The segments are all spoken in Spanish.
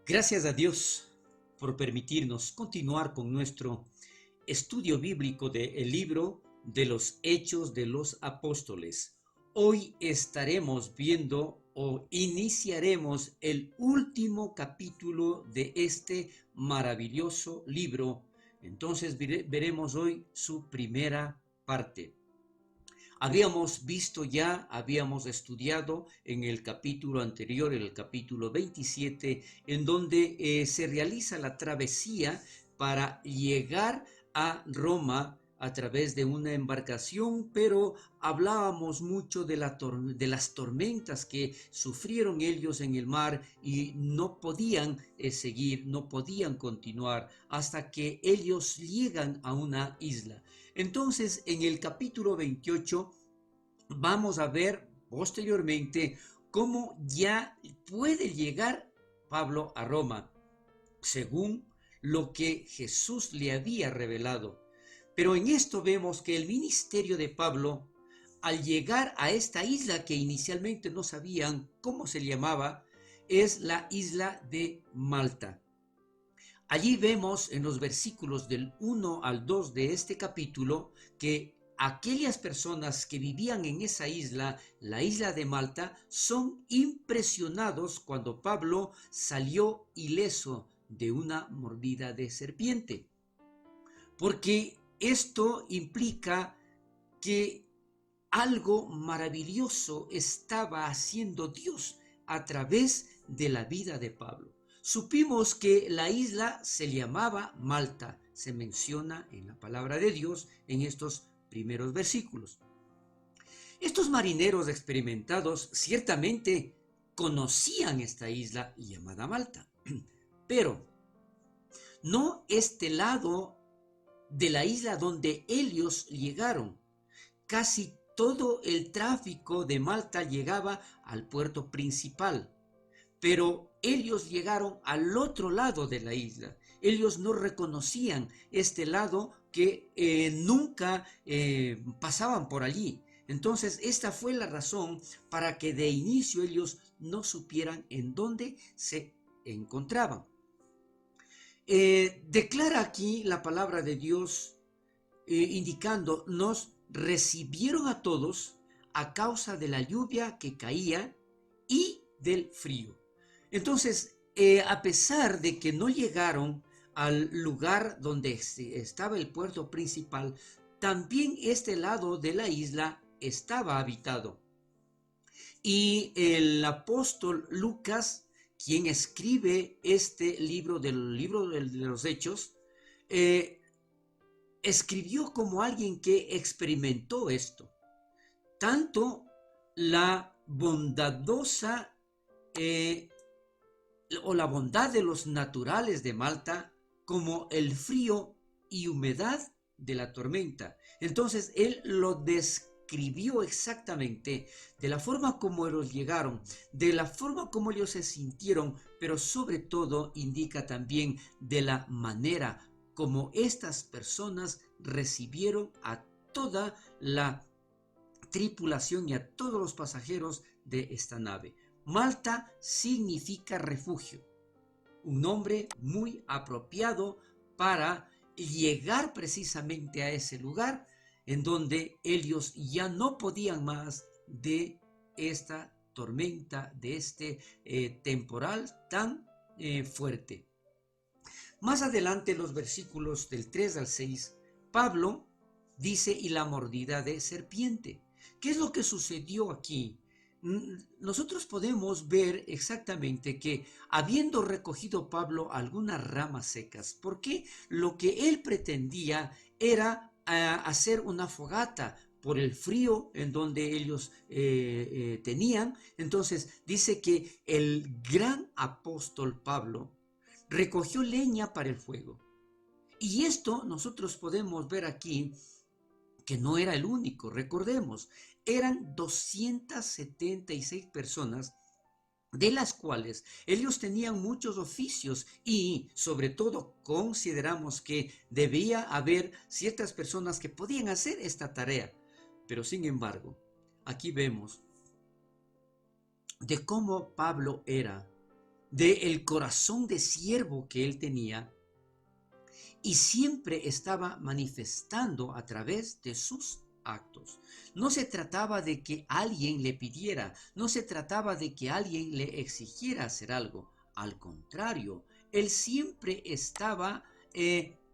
Gracias a Dios por permitirnos continuar con nuestro estudio bíblico del libro de los Hechos de los Apóstoles. Hoy estaremos viendo o iniciaremos el último capítulo de este maravilloso libro. Entonces veremos hoy su primera parte. Habíamos estudiado en el capítulo anterior, en el capítulo 27, en donde se realiza la travesía para llegar a Roma a través de una embarcación, pero hablábamos mucho de las tormentas que sufrieron ellos en el mar y no podían seguir, no podían continuar hasta que ellos llegan a una isla. Entonces, en el capítulo 28 vamos a ver posteriormente cómo ya puede llegar Pablo a Roma, según lo que Jesús le había revelado. Pero en esto vemos que el ministerio de Pablo, al llegar a esta isla que inicialmente no sabían cómo se llamaba, es la isla de Malta. Allí vemos en los versículos del 1 al 2 de este capítulo que aquellas personas que vivían en esa isla, la isla de Malta, son impresionados cuando Pablo salió ileso de una mordida de serpiente. Porque esto implica que algo maravilloso estaba haciendo Dios a través de la vida de Pablo. Supimos que la isla se llamaba Malta, se menciona en la palabra de Dios en estos primeros versículos. Estos marineros experimentados ciertamente conocían esta isla llamada Malta, pero no este lado de la isla donde ellos llegaron. Casi todo el tráfico de Malta llegaba al puerto principal, pero ellos llegaron al otro lado de la isla. Ellos no reconocían este lado que nunca pasaban por allí. Entonces, esta fue la razón para que de inicio ellos no supieran en dónde se encontraban. Declara aquí la palabra de Dios indicando, nos recibieron a todos a causa de la lluvia que caía y del frío. Entonces, a pesar de que no llegaron al lugar donde estaba el puerto principal, también este lado de la isla estaba habitado. Y el apóstol Lucas, quien escribe este libro de los Hechos, eh, escribió como alguien que experimentó esto. Tanto la bondadosa o la bondad de los naturales de Malta como el frío y humedad de la tormenta. Entonces él lo describió exactamente de la forma como ellos llegaron, de la forma como ellos se sintieron, pero sobre todo indica también de la manera como estas personas recibieron a toda la tripulación y a todos los pasajeros de esta nave. Malta significa refugio, un nombre muy apropiado para llegar precisamente a ese lugar en donde ellos ya no podían más de esta tormenta, de este temporal tan fuerte. Más adelante en los versículos del 3 al 6, Pablo dice, y la mordida de serpiente. ¿Qué es lo que sucedió aquí? Nosotros podemos ver exactamente que habiendo recogido Pablo algunas ramas secas, porque lo que él pretendía era hacer una fogata por el frío en donde ellos tenían. Entonces dice que el gran apóstol Pablo recogió leña para el fuego. Y esto nosotros podemos ver aquí que no era el único. Recordemos, eran 276 personas, de las cuales ellos tenían muchos oficios y sobre todo consideramos que debía haber ciertas personas que podían hacer esta tarea. Pero sin embargo, aquí vemos de cómo Pablo era del corazón de siervo que él tenía y siempre estaba manifestando a través de sus actos. No se trataba de que alguien le pidiera, no se trataba de que alguien le exigiera hacer algo. Al contrario, él siempre estaba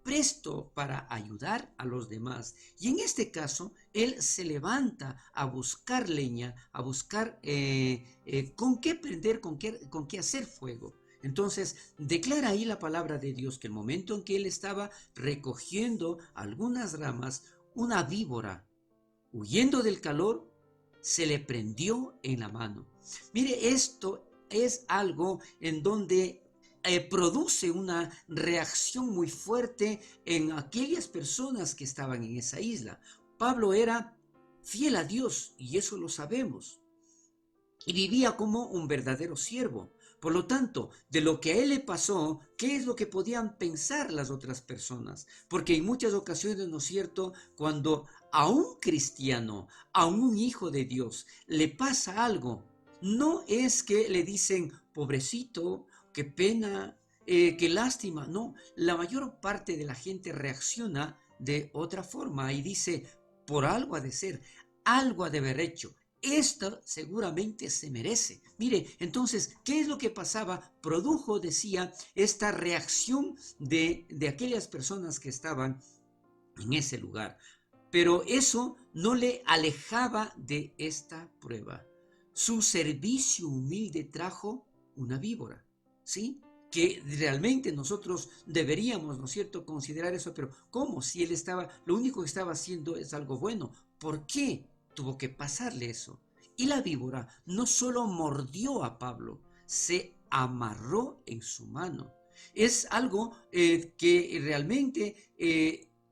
presto para ayudar a los demás. Y en este caso, él se levanta a buscar leña, a buscar con qué prender, con qué hacer fuego. Entonces, declara ahí la palabra de Dios que el momento en que él estaba recogiendo algunas ramas, una víbora, huyendo del calor, se le prendió en la mano. Mire, esto es algo en donde produce una reacción muy fuerte en aquellas personas que estaban en esa isla. Pablo era fiel a Dios y eso lo sabemos. Y vivía como un verdadero siervo. Por lo tanto, de lo que a él le pasó, ¿qué es lo que podían pensar las otras personas? Porque en muchas ocasiones, ¿no es cierto?, cuando a un cristiano, a un hijo de Dios, le pasa algo, no es que le dicen, pobrecito, qué pena, qué lástima. No, la mayor parte de la gente reacciona de otra forma y dice, por algo ha de ser, algo ha de haber hecho. Esto seguramente se merece. Mire, entonces, ¿qué es lo que pasaba? Produjo, decía, esta reacción de aquellas personas que estaban en ese lugar. Pero eso no le alejaba de esta prueba. Su servicio humilde trajo una víbora, ¿sí? Que realmente nosotros deberíamos, ¿no es cierto?, considerar eso, pero ¿cómo? Si él estaba, lo único que estaba haciendo es algo bueno, ¿por qué tuvo que pasarle eso? Y la víbora no solo mordió a Pablo, se amarró en su mano. Es algo que realmente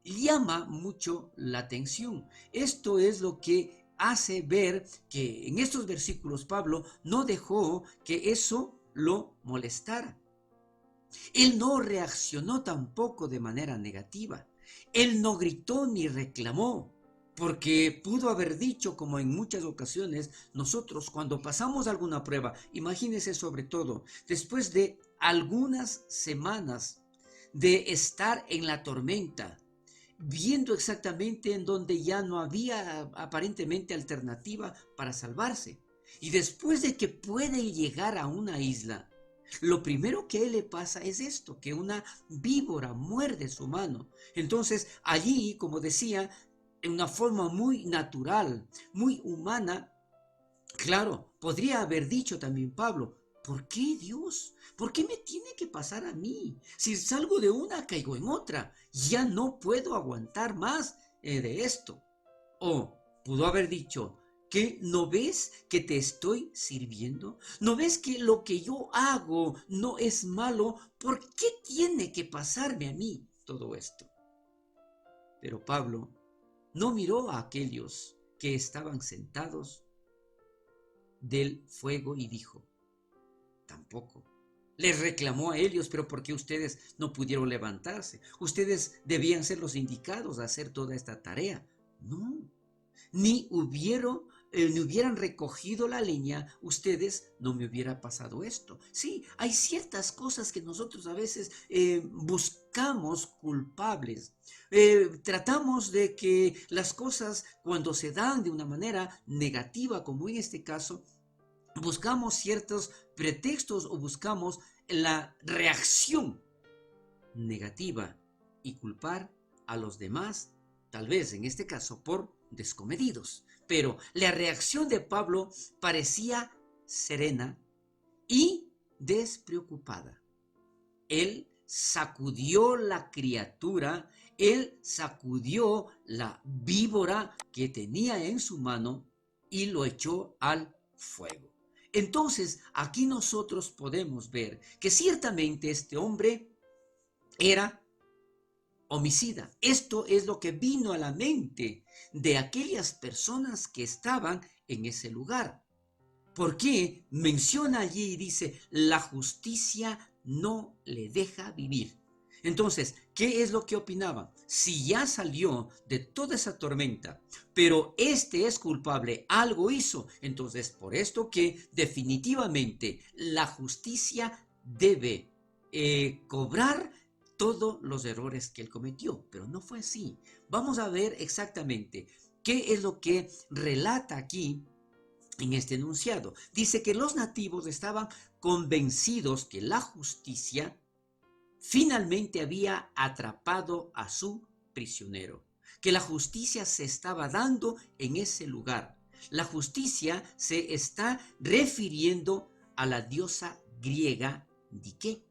llama mucho la atención. Esto es lo que hace ver que en estos versículos Pablo no dejó que eso lo molestara. Él no reaccionó tampoco de manera negativa. Él no gritó ni reclamó, porque pudo haber dicho, como en muchas ocasiones, nosotros cuando pasamos alguna prueba, imagínense sobre todo, después de algunas semanas de estar en la tormenta, viendo exactamente en donde ya no había aparentemente alternativa para salvarse. Y después de que puede llegar a una isla, lo primero que a él le pasa es esto, que una víbora muerde su mano. Entonces allí, como decía, en una forma muy natural, muy humana, claro, podría haber dicho también Pablo, ¿por qué Dios? ¿Por qué me tiene que pasar a mí? Si salgo de una, caigo en otra. Ya no puedo aguantar más de esto. O pudo haber dicho, ¿qué no ves que te estoy sirviendo? ¿No ves que lo que yo hago no es malo? ¿Por qué tiene que pasarme a mí todo esto? Pero Pablo no miró a aquellos que estaban sentados del fuego y dijo, tampoco. Les reclamó a ellos, pero ¿por qué ustedes no pudieron levantarse? Ustedes debían ser los indicados a hacer toda esta tarea. No, ni hubieran recogido la leña, ustedes no me hubiera pasado esto. Sí, hay ciertas cosas que nosotros a veces buscamos culpables. Tratamos de que las cosas cuando se dan de una manera negativa, como en este caso, buscamos ciertos pretextos o buscamos la reacción negativa y culpar a los demás, tal vez en este caso por descomedidos. Pero la reacción de Pablo parecía serena y despreocupada. Él sacudió la criatura, él sacudió la víbora que tenía en su mano y lo echó al fuego. Entonces, aquí nosotros podemos ver que ciertamente este hombre era homicida. Esto es lo que vino a la mente de aquellas personas que estaban en ese lugar. ¿Por qué? Menciona allí y dice, la justicia no le deja vivir. Entonces, ¿qué es lo que opinaban? Si ya salió de toda esa tormenta, pero este es culpable, algo hizo, entonces por esto que definitivamente la justicia debe cobrar todos los errores que él cometió, pero no fue así. Vamos a ver exactamente qué es lo que relata aquí en este enunciado. Dice que los nativos estaban convencidos que la justicia finalmente había atrapado a su prisionero, que la justicia se estaba dando en ese lugar. La justicia se está refiriendo a la diosa griega Dike.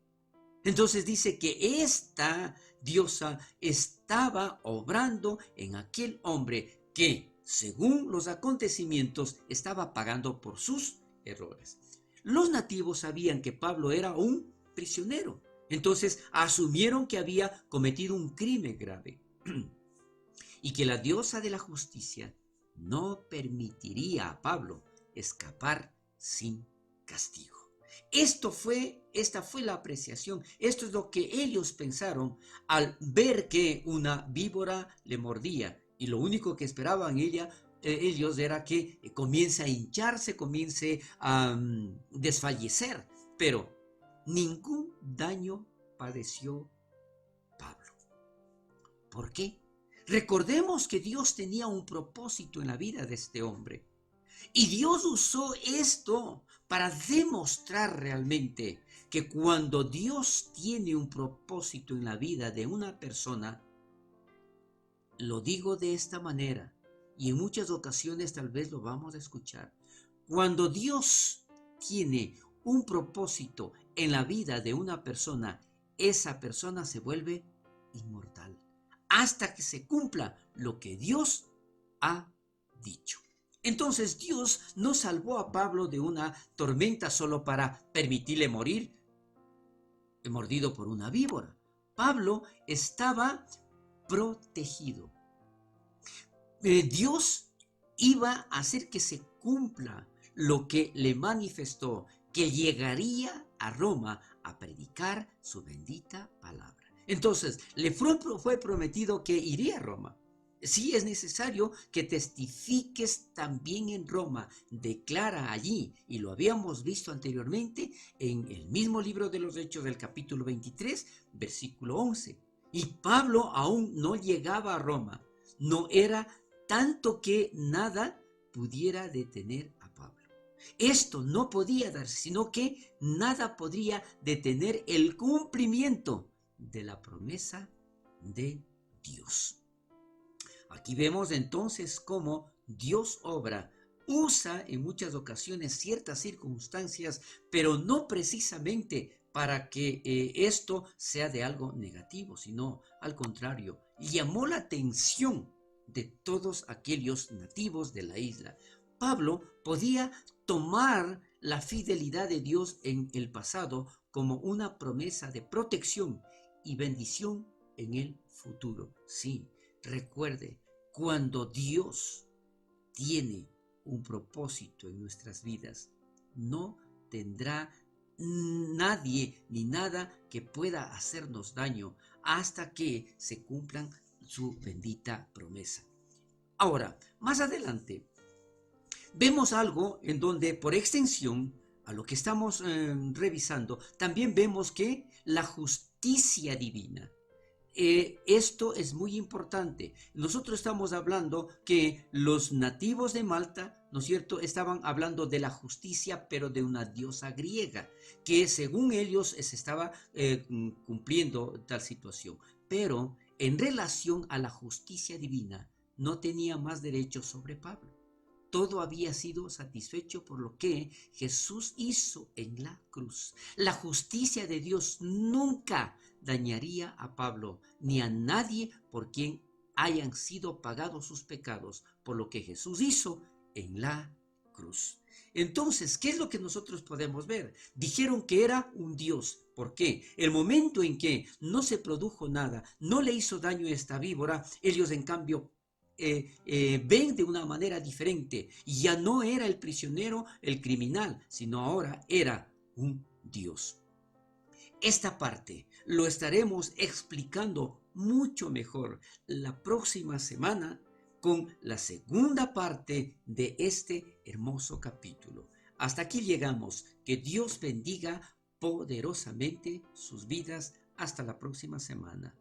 Entonces dice que esta diosa estaba obrando en aquel hombre que, según los acontecimientos, estaba pagando por sus errores. Los nativos sabían que Pablo era un prisionero, entonces asumieron que había cometido un crimen grave y que la diosa de la justicia no permitiría a Pablo escapar sin castigo. Esta fue la apreciación. Esto es lo que ellos pensaron al ver que una víbora le mordía y lo único que esperaban ellos era que comience a hincharse, comience a desfallecer, pero ningún daño padeció Pablo. ¿Por qué? Recordemos que Dios tenía un propósito en la vida de este hombre. Y Dios usó esto para demostrar realmente que cuando Dios tiene un propósito en la vida de una persona, lo digo de esta manera, y en muchas ocasiones tal vez lo vamos a escuchar, cuando Dios tiene un propósito en la vida de una persona, esa persona se vuelve inmortal hasta que se cumpla lo que Dios ha dicho. Entonces Dios no salvó a Pablo de una tormenta solo para permitirle morir mordido por una víbora. Pablo estaba protegido. Dios iba a hacer que se cumpla lo que le manifestó, que llegaría a Roma a predicar su bendita palabra. Entonces, le fue prometido que iría a Roma. Si es necesario que testifiques también en Roma, declara allí, y lo habíamos visto anteriormente en el mismo libro de los Hechos del capítulo 23, versículo 11. Y Pablo aún no llegaba a Roma, no era tanto que nada pudiera detener a Pablo. Esto no podía darse, sino que nada podría detener el cumplimiento de la promesa de Dios. Aquí vemos entonces cómo Dios obra, usa en muchas ocasiones ciertas circunstancias, pero no precisamente para que esto sea de algo negativo, sino al contrario, llamó la atención de todos aquellos nativos de la isla. Pablo podía tomar la fidelidad de Dios en el pasado como una promesa de protección y bendición en el futuro. Sí, recuerde, cuando Dios tiene un propósito en nuestras vidas, no tendrá nadie ni nada que pueda hacernos daño hasta que se cumplan su bendita promesa. Ahora, más adelante, vemos algo en donde por extensión a lo que estamos revisando, también vemos que la justicia divina, esto es muy importante. Nosotros estamos hablando que los nativos de Malta, ¿no es cierto?, estaban hablando de la justicia, pero de una diosa griega, que según ellos se estaba cumpliendo tal situación. Pero en relación a la justicia divina, no tenía más derechos sobre Pablo. Todo había sido satisfecho por lo que Jesús hizo en la cruz. La justicia de Dios nunca dañaría a Pablo ni a nadie por quien hayan sido pagados sus pecados por lo que Jesús hizo en la cruz. Entonces, ¿qué es lo que nosotros podemos ver? Dijeron que era un Dios. ¿Por qué? El momento en que no se produjo nada, no le hizo daño a esta víbora, ellos en cambio ven de una manera diferente. Ya no era el prisionero, el criminal, sino ahora era un Dios. Esta parte lo estaremos explicando mucho mejor la próxima semana con la segunda parte de este hermoso capítulo. Hasta aquí llegamos. Que Dios bendiga poderosamente sus vidas. Hasta la próxima semana.